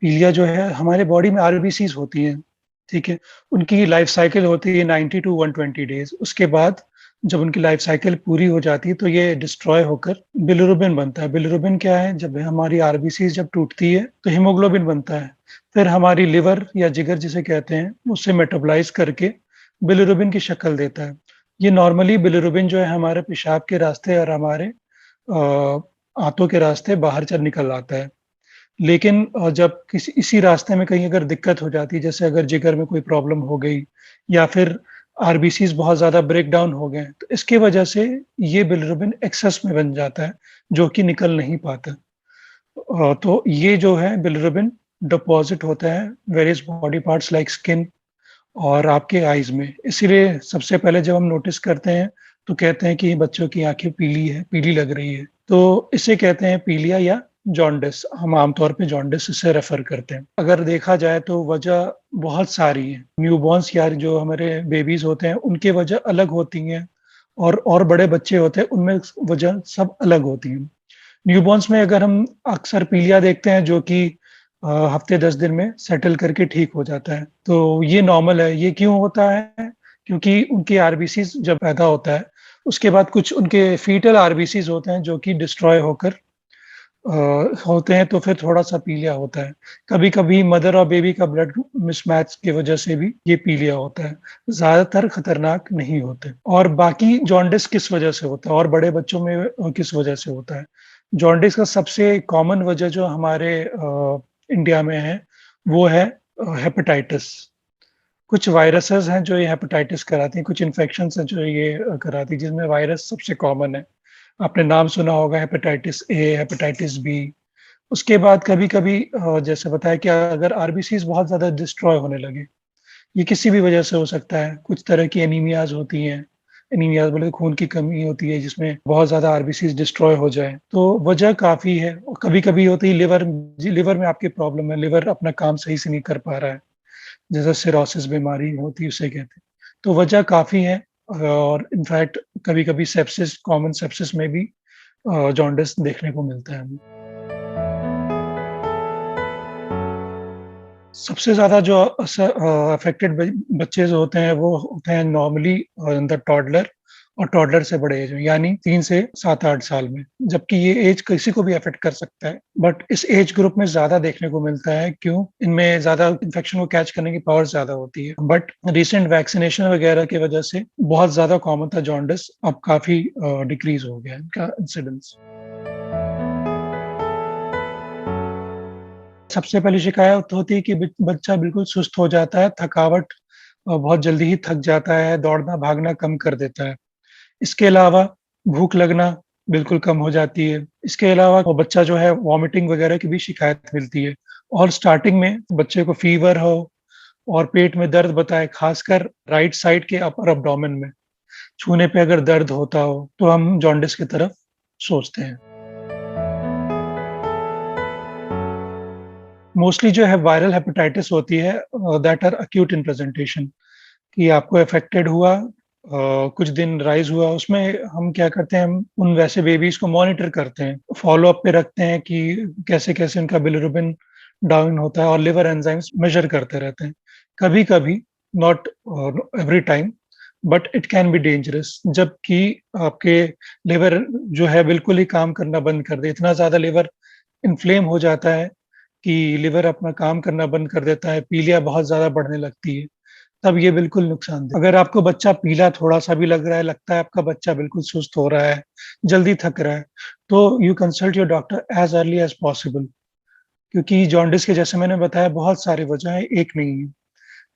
पीलिया जो है हमारे बॉडी में आरबीसीज़ होती हैं, ठीक है? उनकी लाइफ साइकिल होती है 90 टू 120 डेज़। उसके बाद जब उनकी लाइफ साइकिल पूरी हो जाती है तो ये डिस्ट्रॉय होकर बिलिरुबिन बनता है। बिलिरुबिन क्या है? जब हमारी आरबीसीज़ जब टूटती है तो हीमोग्लोबिन बनता है। फिर हमारी लिवर या जिगर जिसे कहते हैं, उससे मेटाबॉलाइज़ करके बिलिरुबिन की शक्ल देता है। ये नॉर्मली बिलिरुबिन जो है हमारे पेशाब के रास्ते और हमारे आंतों के रास्ते बाहर चल निकल आता है। लेकिन जब किसी इसी रास्ते में कहीं अगर दिक्कत हो जाती है, जैसे अगर जिगर में कोई प्रॉब्लम हो गई या फिर आरबीसीज़ बहुत ज़्यादा ब्रेक डाउन हो गए, तो इसकी वजह से ये बिलिरुबिन एक्सेस में बन जाता है, जो कि निकल नहीं पाता। तो ये जो है बिलिरुबिन डिपॉज़िट होता है various body parts like skin और आपके आइज़ में। इसीलिए सबसे पहले जब हम नोटिस करते हैं, तो कहते हैं कि बच्चों की आँखें पीली है, पीली लग रही है। तो इसे कहते हैं पीलिया या जॉन्डिस। हम आमतौर पे जॉन्डिस इसे रेफ़र करते हैं। अगर देखा जाए तो वजह बहुत सारी है। न्यूबॉर्न्स या जो हमारे बेबीज़ होते हैं, उनकी वजह अलग होती हैं और बड़े बच्चे होते हैं, उनमें वजह सब अलग होती हैं। न्यूबॉर्न्स में अगर हम अक्सर पीलिया देखते हैं जो कि हफ़्ते 10 दिन में सेटल करके ठीक हो जाता है। तो ये नॉर्मल है। ये क्यों होता है? क्योंकि उनकी आरबीसीज़ जब पैदा होता है, उसके बाद कुछ उनके फ़ीटल आरबीसीज़ होते हैं जो कि डिस्ट्रॉय होकर होते हैं तो फिर थोड़ा-सा पीलिया होता है। कभी-कभी मदर और बेबी का ब्लड मिसमैच की वजह से भी ये पीलिया होता है। ज़्यादातर खतरनाक नहीं होते और बाकी जॉन्डिस किस वजह से होता है और बड़े बच्चों में किस वजह से होता है? जॉन्डिस का सबसे कॉमन वजह जो हमारे इंडिया में है, वो है हेपेटाइटिस। कुछ वायरसेज़ हैं जो ये हेपेटाइटिस कराती हैं, कुछ इन्फेक्शंस हैं जो ये कराती हैं, जिनमें वायरस सबसे कॉमन है। आपने नाम सुना होगा हेपेटाइटिस ए, हेपेटाइटिस बी। उसके बाद कभी-कभी जैसे बताया कि अगर आरबीसीज़ बहुत ज़्यादा डिस्ट्रॉय होने लगे, ये किसी भी वजह से हो सकता है। कुछ तरह की एनीमियाज़ होती हैं, एनीमियाज़ बोले खून की कमी होती है जिसमें बहुत ज़्यादा आरबीसीज़ डिस्ट्रॉय हो जाएँ, तो वजह काफ़ी है और कभी-कभी होती है लिवर में आपकी प्रॉब्लम है, लिवर अपना काम सही से नहीं कर पा रहा है, जैसे सिरोसिस बीमारी होती है उसे कहते हैं। तो वजह काफ़ी है और इनफैक्ट कभी-कभी सेप्सिस कॉमन सेप्सिस में भी जॉन्डिस देखने को मिलता है हमें। सबसे ज़्यादा जो अफ़ेक्टेड बच्चे जो होते हैं वो होते हैं नॉर्मली द टॉडलर और टॉडलर से बड़े एज में यानी 3 से 7-8 साल में। जबकि ये एज किसी को भी अफ़ेक्ट कर सकता है। बट इस एज ग्रुप में ज़्यादा देखने को मिलता है क्यों? इनमें ज़्यादा इन्फेक्शन को कैच करने की पावर ज़्यादा होती है। बट रिसेंट वैक्सिनेशन वगैरह की वजह से बहुत ज़्यादा कॉमन था जॉन्डिस, अब काफ़ी डिक्रीज़ हो गया है इनका इंसिडेंस। सबसे पहली शिकायत होती है कि बच्चा बिल्कुल सुस्त हो जाता है, थकावट बहुत जल्दी ही थक जाता है, दौड़ना-भागना कम कर देता है। इसके अलावा भूख लगना बिल्कुल कम हो जाती है। इसके अलावा वो बच्चा जो है वॉमिटिंग वगैरह की भी शिकायत मिलती है और स्टार्टिंग में बच्चे को फ़ीवर हो और पेट में दर्द बताए, ख़ासकर राइट साइड के अपर एब्डोमेन में, छूने पे अगर दर्द होता हो, तो हम जॉन्डिस की तरफ सोचते हैं। मोस्टली जो है वायरल हेपेटाइटिस होती है that are acute in presentation कि आपको अफेक्टेड हुआ कुछ दिन राइज़ हुआ, उसमें हम क्या करते हैं, हम उन वैसे बेबीज़ को मॉनिटर करते हैं, फ़ॉलो-अप पे रखते हैं कि कैसे-कैसे उनका बिलिरुबिन डाउन होता है और लिवर एंजाइम्स मेज़र करते रहते हैं। कभी-कभी, not every time, but it can be dangerous जबकि आपके लिवर जो है बिल्कुल ही काम करना बंद कर दे, इतना ज़्यादा लिवर इन्फ्लेम हो जाता है कि लिवर अपना काम करना बंद कर देता है, पीलिया बहुत ज़्यादा बढ़ने लगती है, तब ये बिल्कुल नुकसानदेह। अगर आपको बच्चा पीला थोड़ा-सा भी लग रहा है, लगता है आपका बच्चा बिल्कुल सुस्त हो रहा है, जल्दी थक रहा है, तो you consult your doctor as early as possible क्योंकि जॉन्डिस के जैसे मैंने बताया बहुत सारी वजह है, एक नहीं है।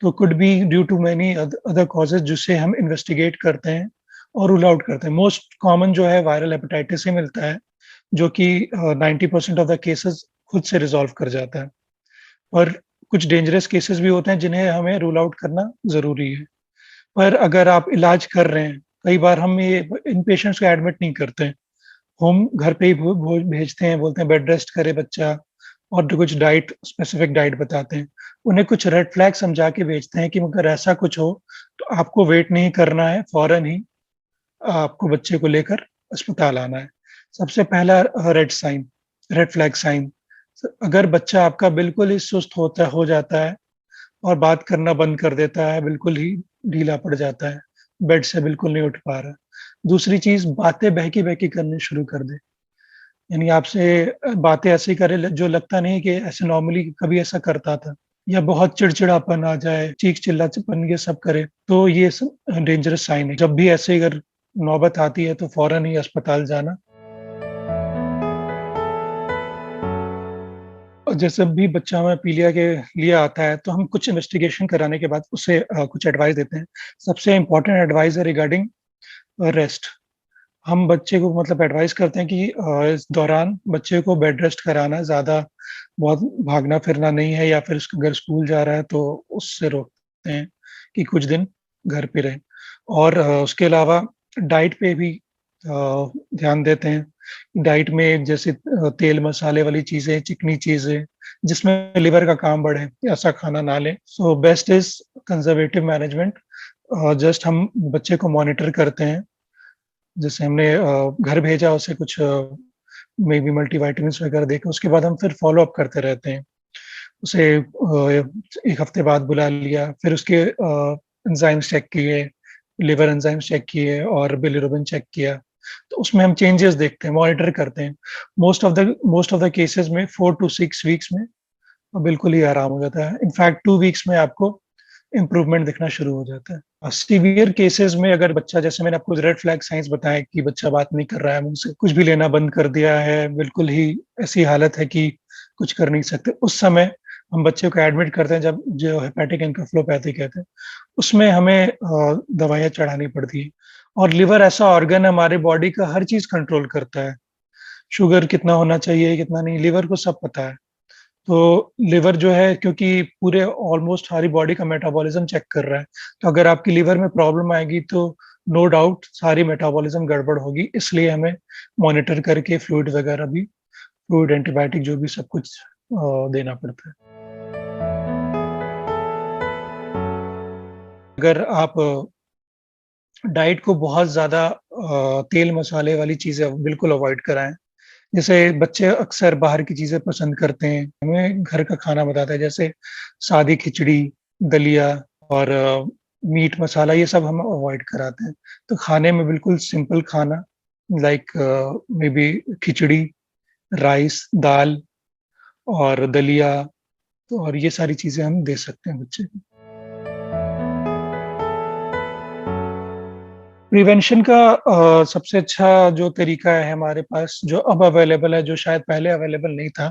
तो could be due to many other causes जिसे हम इन्वेस्टिगेट करते हैं और रूल आउट करते हैं। मोस्ट कॉमन जो है वायरल हेपेटाइटिस से मिलता है, जो कि 90% ऑफ द केसेज़ खुद से रिज़ॉल्व कर जाता है। और कुछ डेंजरस केसेस भी होते हैं जिन्हें हमें रूल आउट करना ज़रूरी है। पर अगर आप इलाज कर रहे हैं, कई बार हम ये इन पेशेंट्स को एडमिट नहीं करते हैं। हम घर पे ही भो भेजते हैं, बोलते हैं बेड रेस्ट करे बच्चा और जो कुछ डाइट स्पेसिफिक डाइट बताते हैं। उन्हें कुछ रेड फ्लैग समझा के भेजते हैं कि अगर ऐसा कुछ हो, तो आपको वेट नहीं करना है, फ़ौरन ही आपको बच्चे को लेकर अस्पताल आना है। सबसे पहला रेड फ्लैग साइन अगर बच्चा आपका बिल्कुल ही सुस्त होता हो जाता है और बात करना बंद कर देता है, बिल्कुल ही ढीला पड़ जाता है, बेड से बिल्कुल नहीं उठ पा रहा। दूसरी चीज़ बातें बहकी-बहकी करनी शुरू कर दे। यानी आपसे बातें ऐसी करे ल जो लगता नहीं कि ऐसे नॉर्मली कभी ऐसा करता था या बहुत चिड़चिड़ापन आ जाए, चीख-चिल्लापन ये सब करे, तो ये सब डेंजरस साइन है। जब भी ऐसे अगर नौबत आती है तो फ़ौरन ही अस्पताल जाना। और जैसे भी बच्चा हमें पीलिया के लिए आता है, तो हम कुछ इन्वेस्टिगेशन कराने के बाद उसे कुछ एडवाइस देते हैं। सबसे इम्पोर्टेंट एडवाइस है रिगार्डिंग रेस्ट। हम बच्चे को मतलब एडवाइस करते हैं कि इस दौरान बच्चे को बेड रेस्ट कराना, ज़्यादा बहुत भागना-फिरना नहीं है या फिर उसको अगर स्कूल जा रहा है तो उससे रोकते हैं कि कुछ दिन घर पे रहे। और उसके अलावा डाइट पे भी ध्यान देते हैं। डाइट में जैसे तेल मसाले वाली चीज़ें, चिकनी चीज़ें, जिसमें लिवर का काम बढ़े, ऐसा खाना ना लें। So best is conservative management. Just हम बच्चे को मॉनिटर करते हैं। जैसे हमने घर भेजा उसे कुछ मेबी मल्टीविटामिन्स वगैरह देके उसके बाद हम फिर फ़ॉलो अप करते रहते हैं। उसे 1 हफ्ते बाद बुला लिया, फिर उसके एंजाइम्स चेक किए, लिवर एंजाइम्स चेक किए और बिलिरुबिन चेक किया। तो उसमें हम चेंजेस देखते हैं, मॉनिटर करते हैं। मोस्ट ऑफ द केसेज़ में 4 टू 6 वीक्स में बिल्कुल ही आराम हो जाता है। इनफैक्ट 2 वीक्स में आपको इम्प्रूवमेंट दिखना शुरू हो जाता है। सीवियर केसेज़ में अगर बच्चा जैसे मैंने आपको रेड फ्लैग साइन्स बताए कि बच्चा बात नहीं कर रहा है, मुँह से कुछ भी लेना बंद कर दिया है, बिल्कुल ही ऐसी हालत है कि कुछ कर नहीं सकते। उस समय हम बच्चे को एडमिट करते हैं जब जो हेपेटिक एन्केफेलोपैथी कहते हैं। उसमें हमें दवाइयाँ चढ़ानी पड़ती हैं। और लिवर ऐसा ऑर्गन है हमारी बॉडी का हर चीज़ कंट्रोल करता है। शुगर कितना होना चाहिए, कितना नहीं, लिवर को सब पता है। तो लिवर जो है क्योंकि पूरे ऑलमोस्ट सारी बॉडी का मेटाबॉलिज़्म चेक कर रहा है, तो अगर आपकी लिवर में प्रॉब्लम आएगी तो नो डाउट सारी मेटाबॉलिज़्म गड़बड़ होगी, इसलिए हमें मॉनिटर करके फ्लूइड वगैरह भी फ्लूइड, एंटीबायोटिक जो भी सब कुछ देना पड़ता है। अगर आप डाइट को बहुत ज़्यादा तेल मसाले वाली चीज़ें बिल्कुल अवॉइड कराएँ। जैसे बच्चे अक्सर बाहर की चीज़ें पसंद करते हैं, हमें घर का खाना बताते हैं जैसे सादी खिचड़ी, दलिया और मीट मसाला ये सब हम अवॉइड कराते हैं। तो खाने में बिल्कुल सिंपल खाना लाइक मेबी खिचड़ी, राइस, दाल और दलिया तो और ये सारी चीज़ें हम दे सकते हैं बच्चे को। प्रिवेंशन का सबसे अच्छा जो तरीका है हमारे पास, जो अब अवेलेबल है, जो शायद पहले अवेलेबल नहीं था,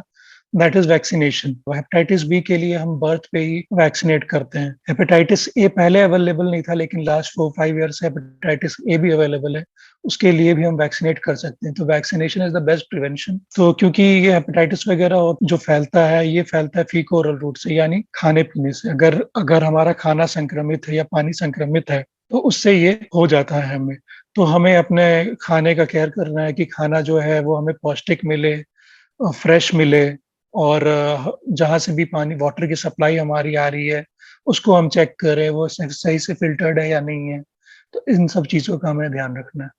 that is vaccination. Hepatitis B के लिए हम बर्थ पे ही वैक्सीनेट करते हैं। हेपेटाइटिस ए पहले अवेलेबल नहीं था, लेकिन लास्ट 4-5 ईयर से हेपेटाइटिस ए भी अवेलेबल है। उसके लिए भी हम वैक्सीनेट कर सकते हैं। तो vaccination is the best prevention. तो क्योंकि ये हेपेटाइटिस वगैरह जो फैलता है, ये फैलता है फीको-ओरल रूट से यानी खाने-पीने से। अगर अगर हमारा खाना संक्रमित है या पानी संक्रमित है, तो उससे ये हो जाता है हमें। तो हमें अपने खाने का केयर करना है कि खाना जो है वो हमें पौष्टिक मिले, फ्रेश मिले और जहाँ से भी पानी वाटर की सप्लाई हमारी आ रही है, उसको हम चेक करें वो सही से फ़िल्टर्ड है या नहीं है। तो इन सब चीज़ों का हमें ध्यान रखना है।